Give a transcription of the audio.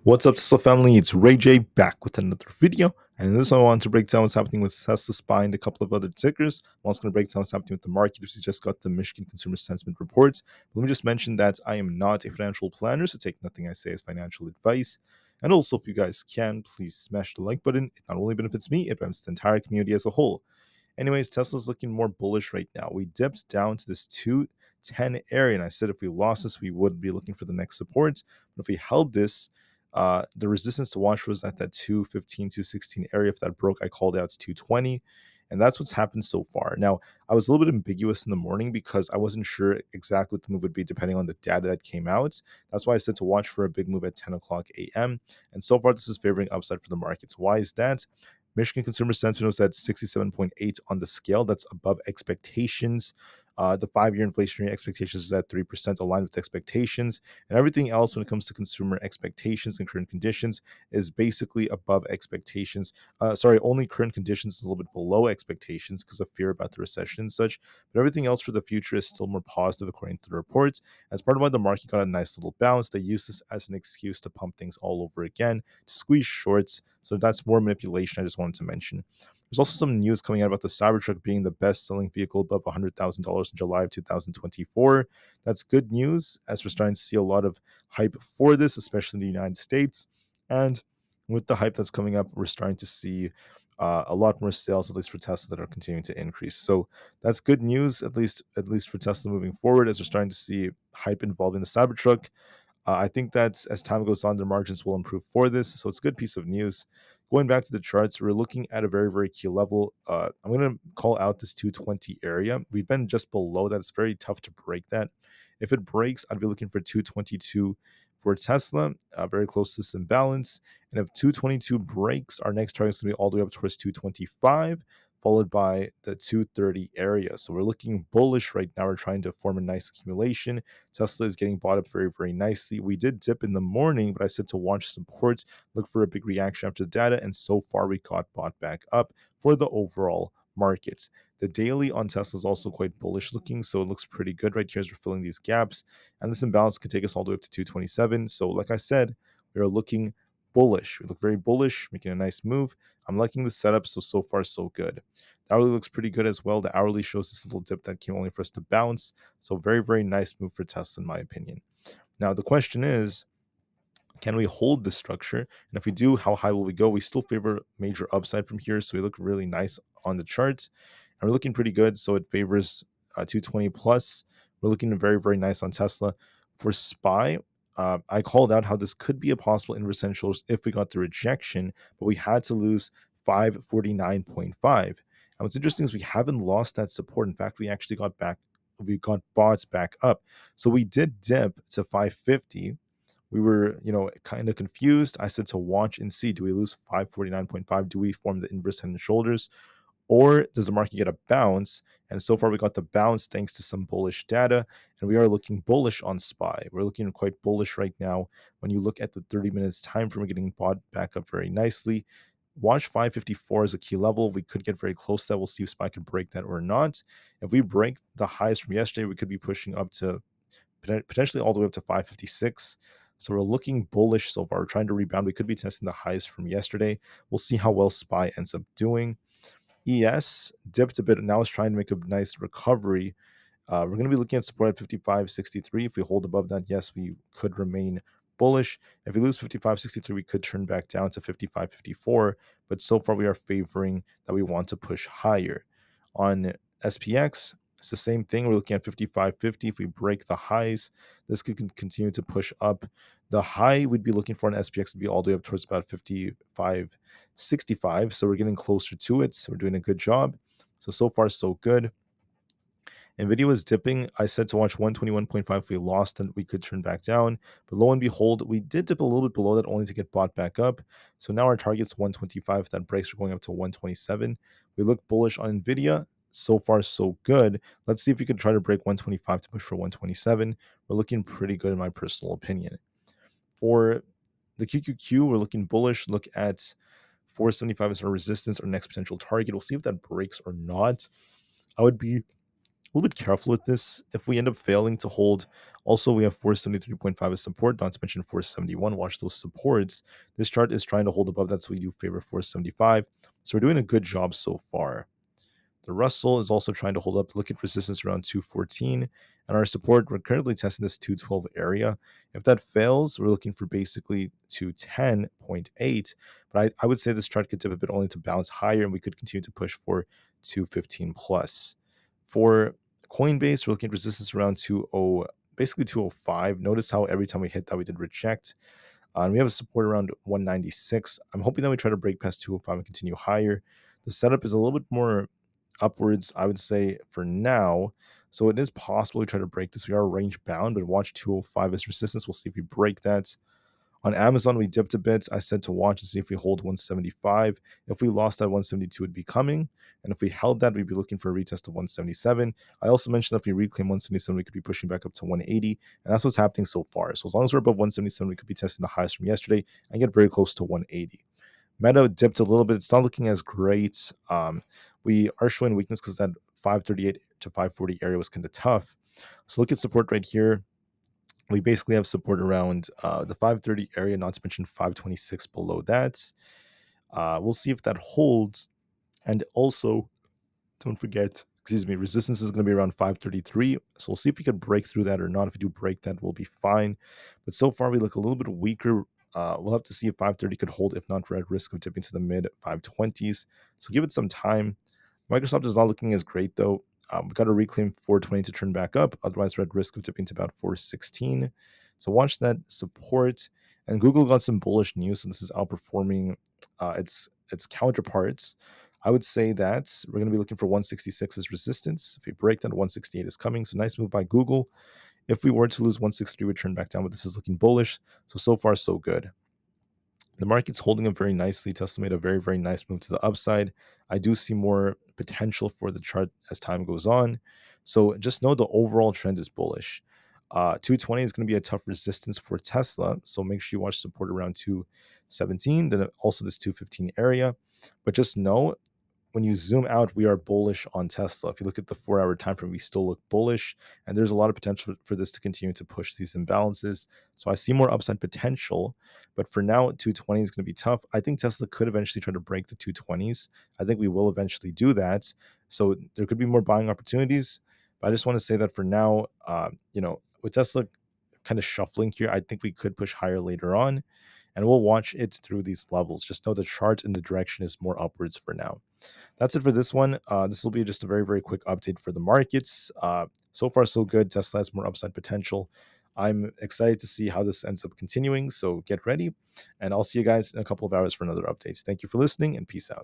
What's up, Tesla family? It's Ray J back with another video. And in this one, I want to break down what's happening with Tesla SPY and a couple of other tickers. I'm also going to break down what's happening with the market, which we just got the Michigan Consumer Sentiment Report. Let me just mention that I am not a financial planner, so take nothing I say as financial advice. And also, if you guys can, please smash the like button. It not only benefits me, it benefits the entire community as a whole. Anyways, Tesla's looking more bullish right now. We dipped down to this 210 area, and I said if we lost this, we would be looking for the next support. But if we held this, the resistance to watch was at that 215, 216 area. If that broke, I called out to 220. And that's what's happened so far. Now, I was a little bit ambiguous in the morning because I wasn't sure exactly what the move would be depending on the data that came out. That's why I said to watch for a big move at 10 o'clock a.m. And so far, this is favoring upside for the markets. Why is that? Michigan consumer sentiment was at 67.8 on the scale. That's above expectations. The 5-year inflationary expectations is at 3%, aligned with expectations. And everything else when it comes to consumer expectations and current conditions is basically above expectations. Only current conditions is a little bit below expectations because of fear about the recession and such. But everything else for the future is still more positive according to the reports. As part of why the market got a nice little bounce, they use this as an excuse to pump things all over again, to squeeze shorts. So that's more manipulation I just wanted to mention. There's also some news coming out about the Cybertruck being the best-selling vehicle above $100,000 in July of 2024. That's good news, as we're starting to see a lot of hype for this, especially in the United States. And with the hype that's coming up, we're starting to see a lot more sales, at least for Tesla, that are continuing to increase. So that's good news, at least for Tesla moving forward, as we're starting to see hype involving the Cybertruck. I think that as time goes on, their margins will improve for this. So it's a good piece of news. Going back to the charts, we're looking at a very, very key level. I'm going to call out this 220 area. We've been just below that. It's very tough to break that. If it breaks, I'd be looking for 222 for Tesla, very close to this imbalance. And if 222 breaks, our next target is going to be all the way up towards 225, followed by the 230 area. So we're looking bullish right now. We're trying to form a nice accumulation. Tesla is getting bought up very, very nicely. We did dip in the morning, but I said to watch support, look for a big reaction after the data, and so far we got bought back up for the overall markets. The daily on Tesla is also quite bullish looking, so it looks pretty good right here as we're filling these gaps. And this imbalance could take us all the way up to 227. So, like I said, we are looking bullish. We look very bullish, making a nice move. I'm liking the setup, so far so good. The hourly looks pretty good as well. The hourly shows this little dip that came only for us to bounce. So very, very nice move for Tesla in my opinion. Now the question is, can we hold this structure? And if we do, how high will we go? We still favor major upside from here, so we look really nice on the charts. And we're looking pretty good, so it favors 220 plus. We're looking very, very nice on Tesla. For SPY, I called out how this could be a possible inverse head and shoulders if we got the rejection, but we had to lose 549.5. And what's interesting is we haven't lost that support. In fact, we actually got bought back up. So we did dip to 550. We were, kind of confused. I said to watch and see, do we lose 549.5? Do we form the inverse head and shoulders? Or does the market get a bounce? And so far, we got the bounce thanks to some bullish data, and we are looking bullish on SPY. We're looking quite bullish right now. When you look at the 30 minutes time frame, we're getting bought back up very nicely. Watch 554 as a key level. We could get very close to that. We'll see if SPY could break that or not. If we break the highs from yesterday, we could be pushing up to potentially all the way up to 556. So we're looking bullish so far. We're trying to rebound. We could be testing the highs from yesterday. We'll see how well SPY ends up doing. ES dipped a bit and now is trying to make a nice recovery. We're going to be looking at support at 55.63. If we hold above that, yes, we could remain bullish. If we lose 55.63, we could turn back down to 55.54. But so far, we are favoring that we want to push higher. On SPX, it's the same thing. We're looking at 55.50. If we break the highs, this could continue to push up. The high we'd be looking for on SPX would be all the way up towards about 55.65. So we're getting closer to it. So we're doing a good job. So far, so good. Nvidia was dipping. I said to watch 121.5. If we lost, then we could turn back down. But lo and behold, we did dip a little bit below that only to get bought back up. So now our target's 125. If that breaks, we're going up to 127. We look bullish on Nvidia. So far, so good. Let's see if we could try to break 125 to push for 127. We're looking pretty good in my personal opinion. For the QQQ, we're looking bullish. Look at 475 as our resistance, our next potential target. We'll see if that breaks or not. I would be a little bit careful with this. If we end up failing to hold, also we have 473.5 as support, not to mention 471. Watch those supports. This chart is trying to hold above that, so we do favor 475. So we're doing a good job so far. The Russell is also trying to hold up. Look at resistance around 214. And our support, we're currently testing this 212 area. If that fails, we're looking for basically 210.8. But I would say this chart could tip a bit only to bounce higher, and we could continue to push for 215 plus. For Coinbase, we're looking at resistance around 20, basically 205. Notice how every time we hit that, we did reject. And we have a support around 196. I'm hoping that we try to break past 205 and continue higher. The setup is a little bit more upwards, I would say, for now. So it is possible we try to break this. We are range bound, but watch 205 as resistance. We'll see if we break that. On Amazon, we dipped a bit. I said to watch and see if we hold 175. If we lost that 172, it'd be coming. And if we held that, we'd be looking for a retest of 177. I also mentioned that if we reclaim 177, we could be pushing back up to 180. And that's what's happening so far. So as long as we're above 177, we could be testing the highs from yesterday and get very close to 180. Meta dipped a little bit. It's not looking as great. We are showing weakness because that 538 to 540 area was kind of tough. So look at support right here. We basically have support around the 530 area, not to mention 526 below that. We'll see if that holds. And also, don't forget, resistance is going to be around 533. So we'll see if we can break through that or not. If we do break that, we'll be fine. But so far, we look a little bit weaker. We'll have to see if 530 could hold. If not, we're at risk of dipping to the mid 520s. So give it some time. Microsoft is not looking as great, though. We've got to reclaim 420 to turn back up. Otherwise, we're at risk of dipping to about 416. So watch that support. And Google got some bullish news. So this is outperforming its counterparts. I would say that we're going to be looking for 166 as resistance. If we break that, 168 is coming. So nice move by Google. If we were to lose 163, we'd turn back down, but this is looking bullish. So far, so good. The market's holding up very nicely. Tesla made a very, very nice move to the upside. I do see more potential for the chart as time goes on. So just know the overall trend is bullish. 220 is going to be a tough resistance for Tesla. So make sure you watch support around 217, then also this 215 area. But just know when you zoom out, we are bullish on Tesla. If you look at the 4-hour time frame, we still look bullish, and there's a lot of potential for this to continue to push these imbalances. So I see more upside potential, but for now, 220 is going to be tough. I think Tesla could eventually try to break the 220s. I think we will eventually do that. So there could be more buying opportunities, but I just want to say that for now, with Tesla kind of shuffling here, I think we could push higher later on, and we'll watch it through these levels. Just know the chart and the direction is more upwards for now. That's it for this one. This will be just a very, very quick update for the markets. So far, so good. Tesla has more upside potential. I'm excited to see how this ends up continuing. So get ready. And I'll see you guys in a couple of hours for another update. Thank you for listening and peace out.